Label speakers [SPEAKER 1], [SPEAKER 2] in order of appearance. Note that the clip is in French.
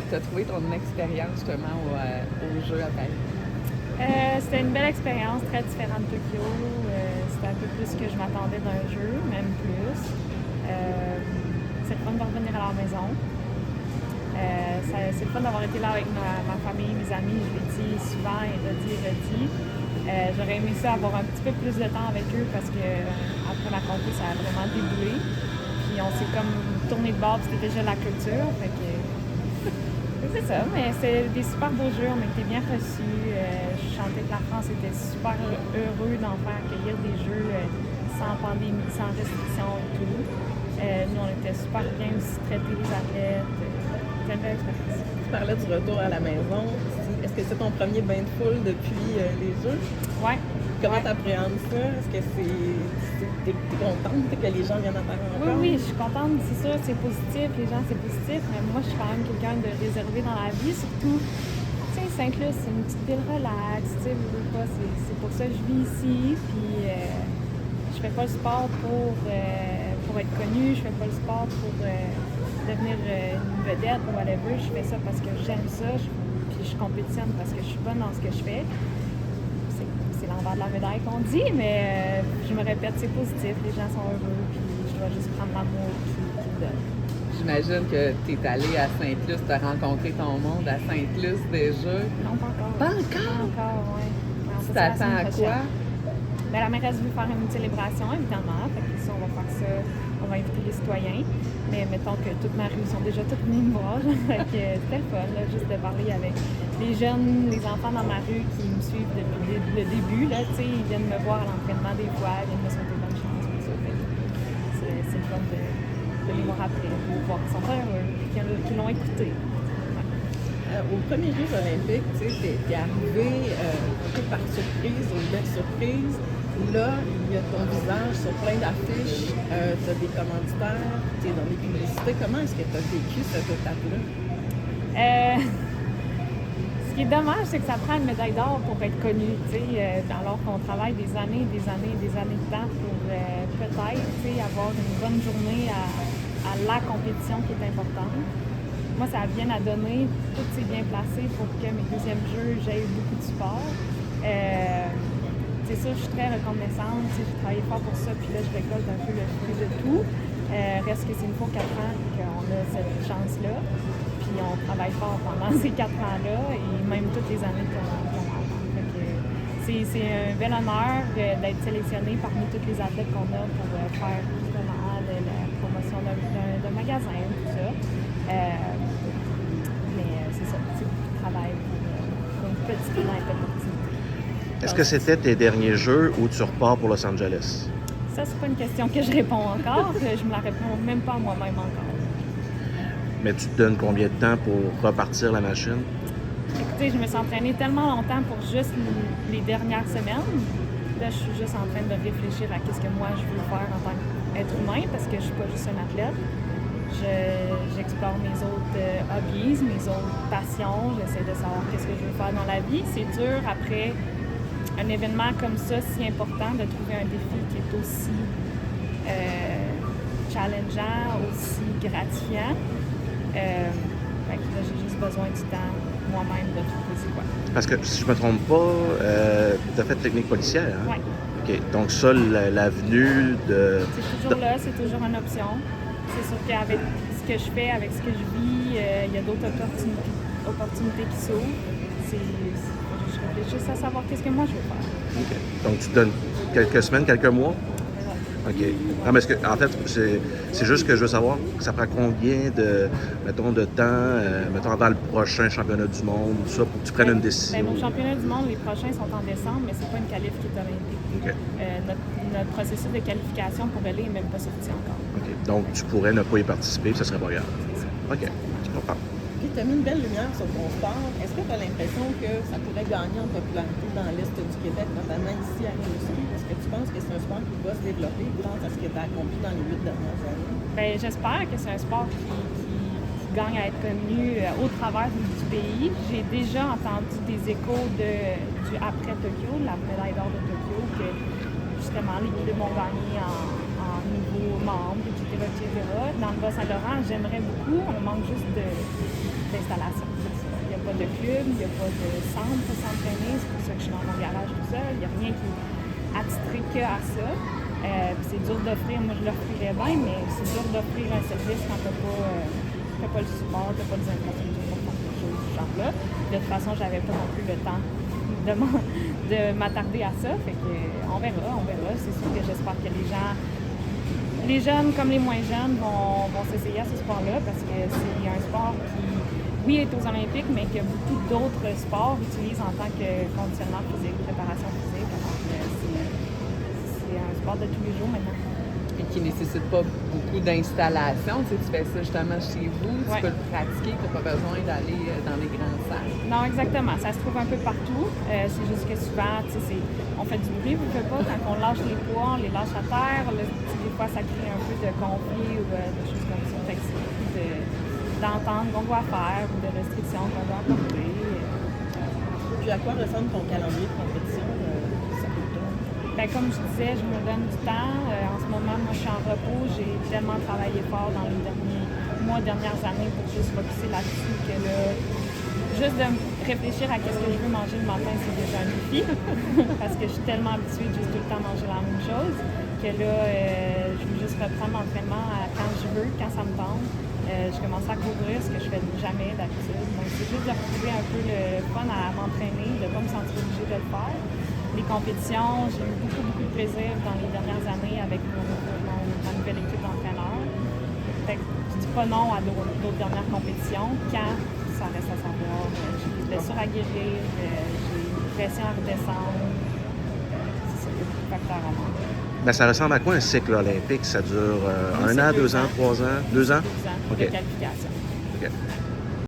[SPEAKER 1] tu as trouvé ton expérience justement aux Jeux à Paris?
[SPEAKER 2] C'était une belle expérience, très différente de Tokyo. C'était un peu plus que je m'attendais d'un jeu, même plus. C'est le fun de revenir à la maison. C'est le fun d'avoir été là avec ma famille, mes amis, je l'ai dit souvent et redit. J'aurais aimé ça avoir un petit peu plus de temps avec eux parce que après la compétition, ça a vraiment déboulé. Puis on s'est comme tourné de bord, c'était déjà la culture. Fait que c'est ça, mais c'est des super beaux jeux, on était bien reçus. Je chantais que la France était super heureux d'en faire accueillir des jeux sans pandémie, sans restrictions et tout. Nous, on était super bien aussi traités les athlètes. C'était une belle expérience.
[SPEAKER 1] Tu parlais du retour à la maison. Est-ce que c'est ton premier bain de foule depuis les Jeux?
[SPEAKER 2] Oui.
[SPEAKER 1] Comment t'appréhendes ça? Est-ce que t'es contente que les gens viennent à ta rencontre?
[SPEAKER 2] Oui, je suis contente. C'est sûr, c'est positif. Les gens, c'est positif. Mais moi, je suis quand même quelqu'un de réservé dans la vie. Surtout, tu sais, Sainte-Luce, c'est une petite ville relax. Tu sais, c'est pour ça que je vis ici. Puis, je fais pas le sport pour être connue. Je fais pas le sport pour devenir une vedette ou whatever. Je fais ça parce que j'aime ça. Puis, je compétitionne parce que je suis bonne dans ce que je fais. C'est l'envers de la médaille qu'on dit, mais je me répète, c'est positif, les gens sont heureux, puis je dois juste prendre l'amour qu'ils me donnent.
[SPEAKER 1] J'imagine que tu es allée à Sainte-Luce, tu as rencontré ton monde à Sainte-Luce déjà.
[SPEAKER 2] Non, pas encore.
[SPEAKER 1] Pas encore?
[SPEAKER 2] Pas encore, oui.
[SPEAKER 1] Tu t'attends à quoi?
[SPEAKER 2] Ben, la mairesse veut faire une célébration, évidemment. Fait que ça, on va faire ça, on va inviter les citoyens. Mais mettons que toute ma rue sont déjà toutes venues me voir. Fait que c'était le fun, là, juste de parler avec les jeunes, les enfants dans ma rue qui me suivent depuis le début. Là, ils viennent me voir à l'entraînement des fois, ils viennent me souhaiter bonne chance. Tout ça. Fait que c'est le fun de les voir après, de voir qu'ils sont heureux, qu'ils l'ont écouté.
[SPEAKER 1] Aux premiers Jeux olympiques, tu sais, t'es arrivé un peu par surprise, une belle surprise. Là, il y a ton visage sur plein d'affiches, tu as des commanditaires, tu es dans les publicités. Comment est-ce que tu as vécu cette étape-là?
[SPEAKER 2] Ce qui est dommage, c'est que ça prend une médaille d'or pour être connu, alors qu'on travaille des années de temps pour peut-être avoir une bonne journée à la compétition qui est importante. Moi, ça a bien à donner, tout s'est bien placé pour que mes deuxièmes Jeux, j'ai eu beaucoup de support. C'est sûr, je suis très reconnaissante, j'ai travaillé fort pour ça, puis là, je récolte un peu le fruit de tout. Reste que c'est une fois 4 ans qu'on a cette chance-là, puis on travaille fort pendant ces 4 ans-là, et même toutes les années qu'on a. C'est un bel honneur d'être sélectionné parmi tous les athlètes qu'on a pour faire justement la promotion d'un magasin, tout ça. Mais c'est ça, c'est beaucoup de travail pour une petite opportunité.
[SPEAKER 3] Est-ce que c'était tes derniers Jeux ou tu repars pour Los Angeles?
[SPEAKER 2] Ça, c'est pas une question que je réponds encore. Je me la réponds même pas à moi-même encore.
[SPEAKER 3] Mais tu te donnes combien de temps pour repartir la machine?
[SPEAKER 2] Écoutez, je me suis entraînée tellement longtemps pour juste les dernières semaines. Là, je suis juste en train de réfléchir à ce que moi je veux faire en tant qu'être humain parce que je suis pas juste un athlète. J'explore mes autres hobbies, mes autres passions. J'essaie de savoir qu'est-ce que je veux faire dans la vie. C'est dur après un événement comme ça, si important, de trouver un défi qui est aussi challengeant, aussi gratifiant. Fait que là, j'ai juste besoin du temps moi-même de trouver c'est quoi.
[SPEAKER 3] Parce que si je me trompe pas, tu as fait technique policière, hein?
[SPEAKER 2] Oui.
[SPEAKER 3] OK. Donc ça, l'avenue de...
[SPEAKER 2] C'est toujours là, c'est toujours une option. C'est sûr qu'avec ce que je fais, avec ce que je vis, il y a d'autres opportunités qui s'ouvrent. Je réfléchis à savoir qu'est-ce que moi je veux faire.
[SPEAKER 3] OK. Donc tu te donnes quelques semaines, quelques mois? OK. Non, mais en fait, c'est juste que je veux savoir, ça prend combien de temps, mettons, avant le prochain championnat du monde, tout ça, pour que tu prennes une décision?
[SPEAKER 2] Nos championnats du monde, les prochains sont en décembre, mais c'est pas une qualif qui est olympique.
[SPEAKER 3] OK.
[SPEAKER 2] Notre processus de qualification pour aller n'est même pas sorti encore.
[SPEAKER 3] OK. Donc, tu pourrais ne pas y participer, ça serait pas grave.
[SPEAKER 2] C'est ça.
[SPEAKER 3] OK. Je comprends.
[SPEAKER 1] Puis tu as mis une belle lumière sur ton sport. Est-ce que tu as l'impression que ça pourrait gagner en popularité dans l'Est du Québec, notamment ici à Rimouski? Est-ce que tu penses que c'est un sport qui va se développer grâce à ce que tu as accompli dans les 8 dernières années?
[SPEAKER 2] Bien, j'espère que c'est un sport qui gagne à être connu au travers du pays. J'ai déjà entendu des échos du après Tokyo, la médaille d'or de Tokyo, que justement les clubs ont gagné en nouveaux membres, etc. etc. Dans le Bas-Saint-Laurent, j'aimerais beaucoup, on manque juste d'installation. Il n'y a pas de club, il n'y a pas de centre pour s'entraîner, c'est pour ça que je suis dans mon garage tout seul. Il n'y a rien qui est attitré qu'à ça. Puis c'est dur d'offrir, moi je l'offrirais bien, mais c'est dur d'offrir un service quand tu n'as pas le support, tu n'as pas les infrastructures pour faire quelque chose du genre-là. De toute façon, j'avais pas non plus le temps de m'attarder à ça. Fait que on verra. C'est sûr que j'espère que les jeunes comme les moins jeunes vont s'essayer à ce sport-là parce que c'est un sport qui, oui, est aux Olympiques, mais que beaucoup d'autres sports utilisent en tant que conditionnement physique, préparation physique. Alors c'est un sport de tous les jours maintenant.
[SPEAKER 4] Et qui ne nécessite pas beaucoup d'installation. Tu fais ça justement chez vous, tu peux le pratiquer, tu n'as pas besoin d'aller dans les grandes salles.
[SPEAKER 2] Non, exactement. Ça se trouve un peu partout. C'est juste que souvent, on fait du bruit, vous ne pas, quand on lâche les poids, on les lâche à terre. Là, des fois, ça crée un peu de conflit ou des choses comme ça. Fait que c'est beaucoup d'entente qu'on doit faire ou de restrictions qu'on doit apporter.
[SPEAKER 1] Puis à quoi ressemble ton calendrier de compétition?
[SPEAKER 2] Ben, comme je disais, je me donne du temps. En ce moment, moi, je suis en repos. J'ai tellement travaillé fort dans les dernières années pour juste focuser là-dessus que là, juste de réfléchir à ce que je veux manger le matin, c'est déjà un défi. Parce que je suis tellement habituée de juste tout le temps manger la même chose que là, je veux juste reprendre l'entraînement quand je veux, quand ça me tente. Je commence à couvrir, ce que je fais jamais d'habitude. Donc, c'est juste de retrouver un peu le fun à m'entraîner, de ne pas me sentir obligée de le faire. Les compétitions, j'ai eu beaucoup de plaisir dans les dernières années avec ma nouvelle équipe d'entraîneurs. Fait que je dis pas non à d'autres dernières compétitions quand ça reste à savoir. J'ai des blessures à guérir, j'ai une pression à redescendre. C'est ça, il y a beaucoup de facteurs à voir.
[SPEAKER 3] Ben, ça ressemble à quoi un cycle olympique? Ça dure 1 an, 2 ans, 3 ans? 2 ans?
[SPEAKER 2] 2 ans
[SPEAKER 3] OK.
[SPEAKER 2] de qualification.
[SPEAKER 3] OK.